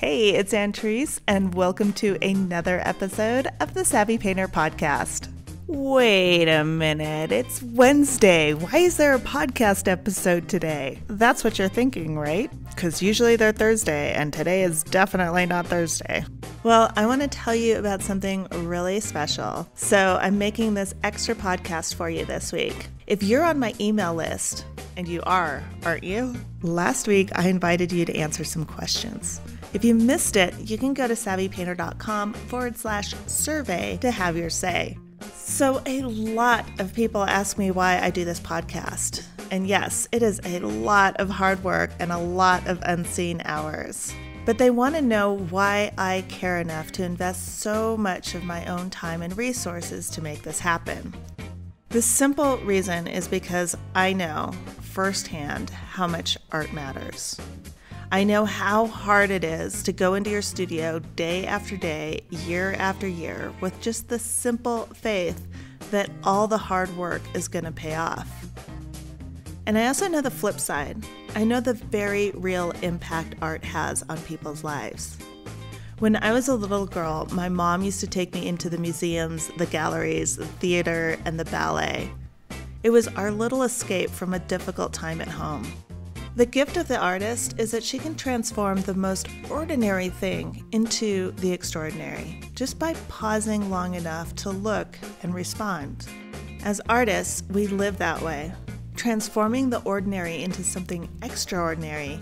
Hey, it's Ann-Therese, and welcome to another episode of the Savvy Painter Podcast. Wait a minute, it's Wednesday. Why is there a podcast episode today? That's what you're thinking, right? Because usually they're Thursday, and today is definitely not Thursday. Well, I want to tell you about something really special. So I'm making this extra podcast for you this week. If you're on my email list, and you are, aren't you? Last week, I invited you to answer some questions. If you missed it, you can go to savvypainter.com/survey to have your say. So a lot of people ask me why I do this podcast. And yes, it is a lot of hard work and a lot of unseen hours. But they want to know why I care enough to invest so much of my own time and resources to make this happen. The simple reason is because I know firsthand how much art matters. I know how hard it is to go into your studio day after day, year after year, with just the simple faith that all the hard work is going to pay off. And I also know the flip side. I know the very real impact art has on people's lives. When I was a little girl, my mom used to take me into the museums, the galleries, the theater, and the ballet. It was our little escape from a difficult time at home. The gift of the artist is that she can transform the most ordinary thing into the extraordinary, just by pausing long enough to look and respond. As artists, we live that way. Transforming the ordinary into something extraordinary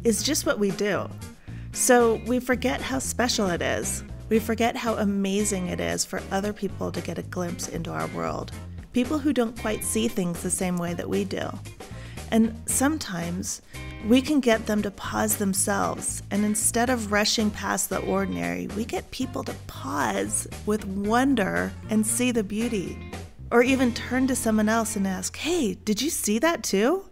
is just what we do. So we forget how special it is. We forget how amazing it is for other people to get a glimpse into our world. People who don't quite see things the same way that we do. And sometimes we can get them to pause themselves, and instead of rushing past the ordinary, we get people to pause with wonder and see the beauty. Or even turn to someone else and ask, "Hey, did you see that too?"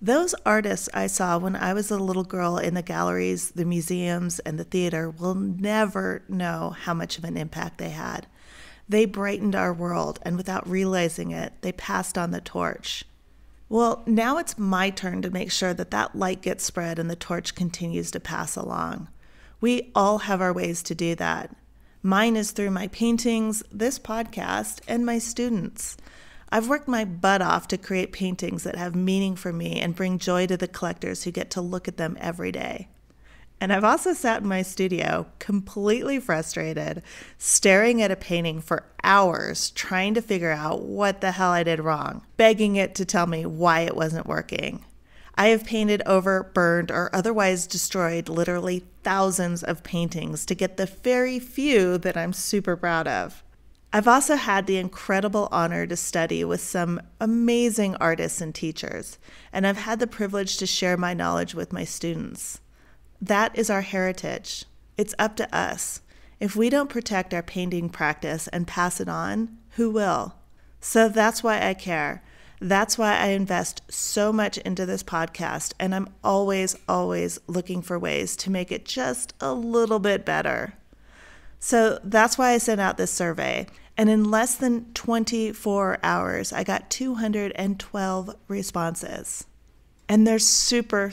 Those artists I saw when I was a little girl in the galleries, the museums, and the theater will never know how much of an impact they had. They brightened our world, and without realizing it, they passed on the torch. Well, now it's my turn to make sure that that light gets spread and the torch continues to pass along. We all have our ways to do that. Mine is through my paintings, this podcast, and my students. I've worked my butt off to create paintings that have meaning for me and bring joy to the collectors who get to look at them every day. And I've also sat in my studio, completely frustrated, staring at a painting for hours, trying to figure out what the hell I did wrong, begging it to tell me why it wasn't working. I have painted over, burned, or otherwise destroyed literally thousands of paintings to get the very few that I'm super proud of. I've also had the incredible honor to study with some amazing artists and teachers, and I've had the privilege to share my knowledge with my students. That is our heritage. It's up to us. If we don't protect our painting practice and pass it on, who will? So that's why I care. That's why I invest so much into this podcast, and I'm always looking for ways to make it just a little bit better. So that's why I sent out this survey. And in less than 24 hours, I got 212 responses. And they're super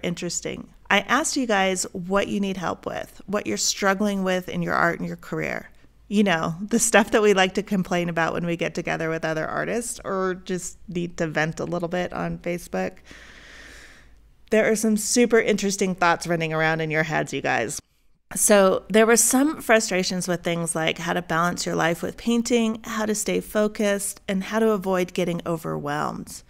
interesting. I asked you guys what you need help with, what you're struggling with in your art and your career. You know, the stuff that we like to complain about when we get together with other artists or just need to vent a little bit on Facebook. There are some super interesting thoughts running around in your heads, you guys. So there were some frustrations with things like how to balance your life with painting, how to stay focused, and how to avoid getting overwhelmed.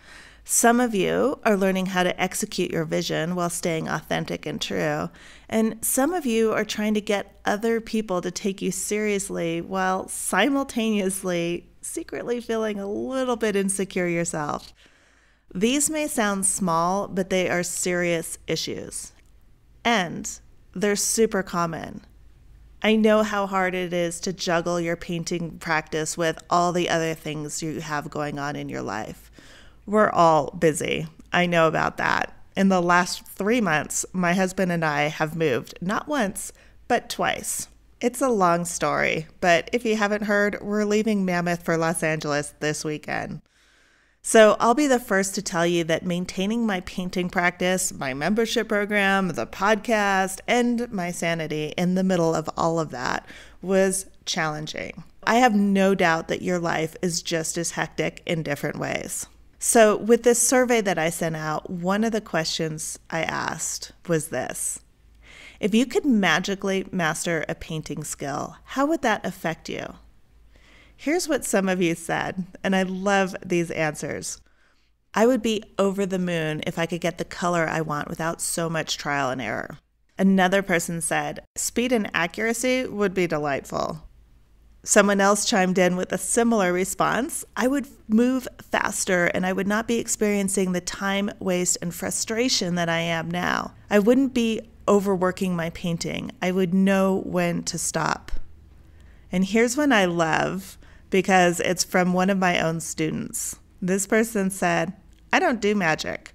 Some of you are learning how to execute your vision while staying authentic and true. And some of you are trying to get other people to take you seriously while simultaneously secretly feeling a little bit insecure yourself. These may sound small, but they are serious issues. And they're super common. I know how hard it is to juggle your painting practice with all the other things you have going on in your life. We're all busy. I know about that. In the last 3 months, my husband and I have moved, not once, but twice. It's a long story, but if you haven't heard, we're leaving Mammoth for Los Angeles this weekend. So I'll be the first to tell you that maintaining my painting practice, my membership program, the podcast, and my sanity in the middle of all of that was challenging. I have no doubt that your life is just as hectic in different ways. So with this survey that I sent out, one of the questions I asked was this: if you could magically master a painting skill, how would that affect you? Here's what some of you said, and I love these answers. I would be over the moon if I could get the color I want without so much trial and error. Another person said, speed and accuracy would be delightful. Someone else chimed in with a similar response. I would move faster and I would not be experiencing the time waste and frustration that I am now. I wouldn't be overworking my painting. I would know when to stop. And here's one I love because it's from one of my own students. This person said, I don't do magic.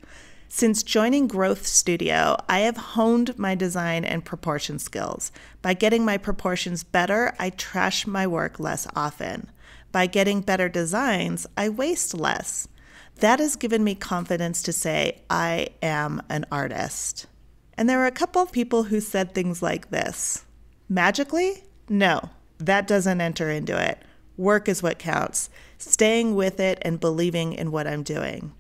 Since joining Growth Studio, I have honed my design and proportion skills. By getting my proportions better, I trash my work less often. By getting better designs, I waste less. That has given me confidence to say I am an artist. And there were a couple of people who said things like this: magically? No, that doesn't enter into it. Work is what counts. Staying with it and believing in what I'm doing.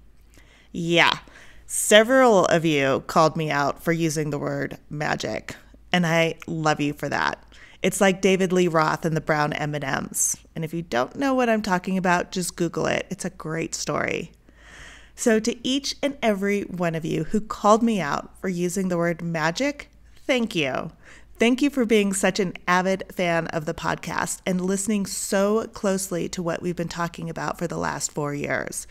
Yeah, several of you called me out for using the word magic, and I love you for that. It's like David Lee Roth and the brown M&Ms. And if you don't know what I'm talking about, just Google it. It's a great story. So to each and every one of you who called me out for using the word magic, thank you. Thank you for being such an avid fan of the podcast and listening so closely to what we've been talking about for the last 4 years.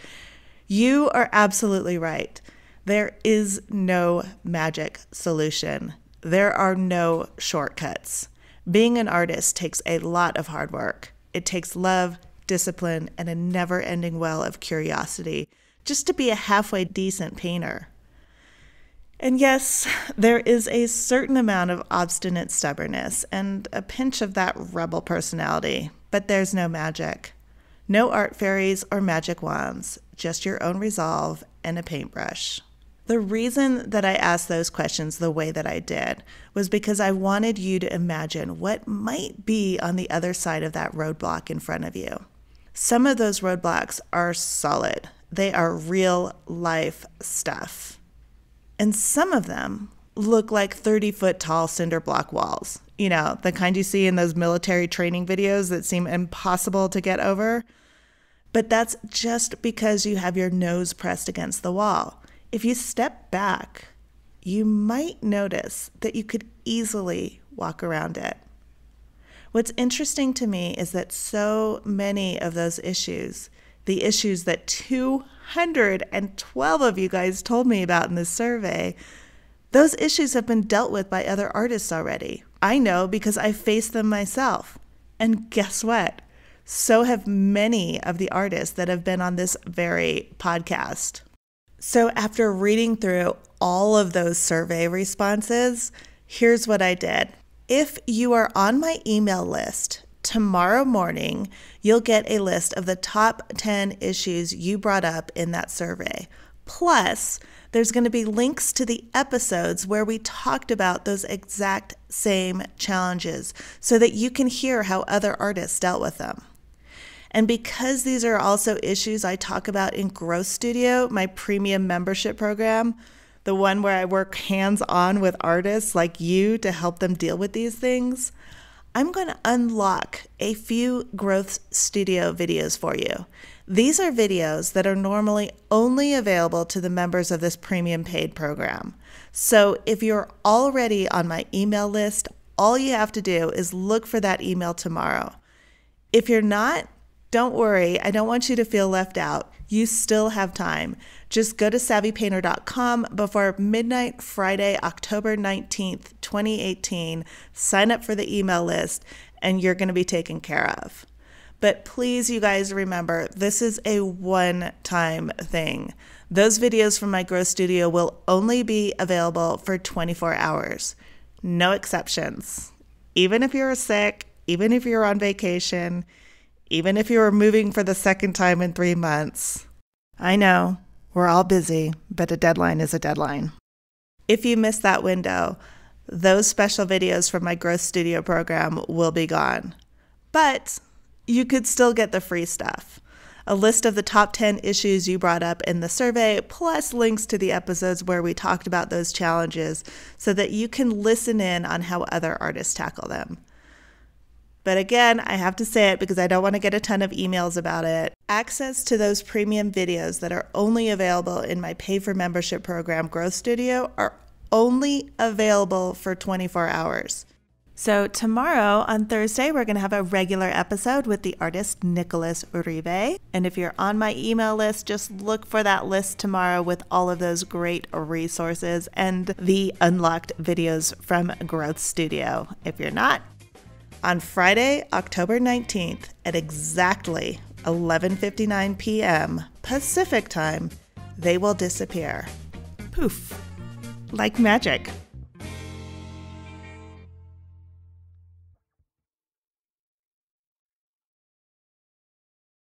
You are absolutely right. There is no magic solution. There are no shortcuts. Being an artist takes a lot of hard work. It takes love, discipline, and a never-ending well of curiosity just to be a halfway decent painter. And yes, there is a certain amount of obstinate stubbornness and a pinch of that rebel personality, but there's no magic. No art fairies or magic wands, just your own resolve and a paintbrush. The reason that I asked those questions the way that I did was because I wanted you to imagine what might be on the other side of that roadblock in front of you. Some of those roadblocks are solid. They are real life stuff. And some of them look like 30-foot tall cinder block walls. You know, the kind you see in those military training videos that seem impossible to get over. But that's just because you have your nose pressed against the wall. If you step back, you might notice that you could easily walk around it. What's interesting to me is that so many of those issues, the issues that 212 of you guys told me about in this survey, those issues have been dealt with by other artists already. I know because I faced them myself. And guess what? So have many of the artists that have been on this very podcast. So after reading through all of those survey responses, here's what I did. If you are on my email list, tomorrow morning, you'll get a list of the top 10 issues you brought up in that survey. Plus, there's going to be links to the episodes where we talked about those exact same challenges so that you can hear how other artists dealt with them. And because these are also issues I talk about in Growth Studio, my premium membership program, the one where I work hands-on with artists like you to help them deal with these things, I'm going to unlock a few Growth Studio videos for you. These are videos that are normally only available to the members of this premium paid program. So if you're already on my email list, all you have to do is look for that email tomorrow. If you're not, don't worry. I don't want you to feel left out. You still have time. Just go to savvypainter.com before midnight Friday, October 19th, 2018. Sign up for the email list and you're going to be taken care of. But please, you guys, remember, this is a one-time thing. Those videos from my Growth Studio will only be available for 24 hours. No exceptions. Even if you're sick, even if you're on vacation, even if you're moving for the second time in 3 months, I know, we're all busy, but a deadline is a deadline. If you missed that window, those special videos from my Growth Studio program will be gone. But you could still get the free stuff. A list of the top 10 issues you brought up in the survey, plus links to the episodes where we talked about those challenges so that you can listen in on how other artists tackle them. But again, I have to say it because I don't want to get a ton of emails about it. Access to those premium videos that are only available in my pay-for-membership program, Growth Studio, are only available for 24 hours. So tomorrow, on Thursday, we're going to have a regular episode with the artist Nicholas Uribe. And if you're on my email list, just look for that list tomorrow with all of those great resources and the unlocked videos from Growth Studio. If you're not, on Friday, October 19th at exactly 11:59 p.m. Pacific time, they will disappear. Poof. Like magic.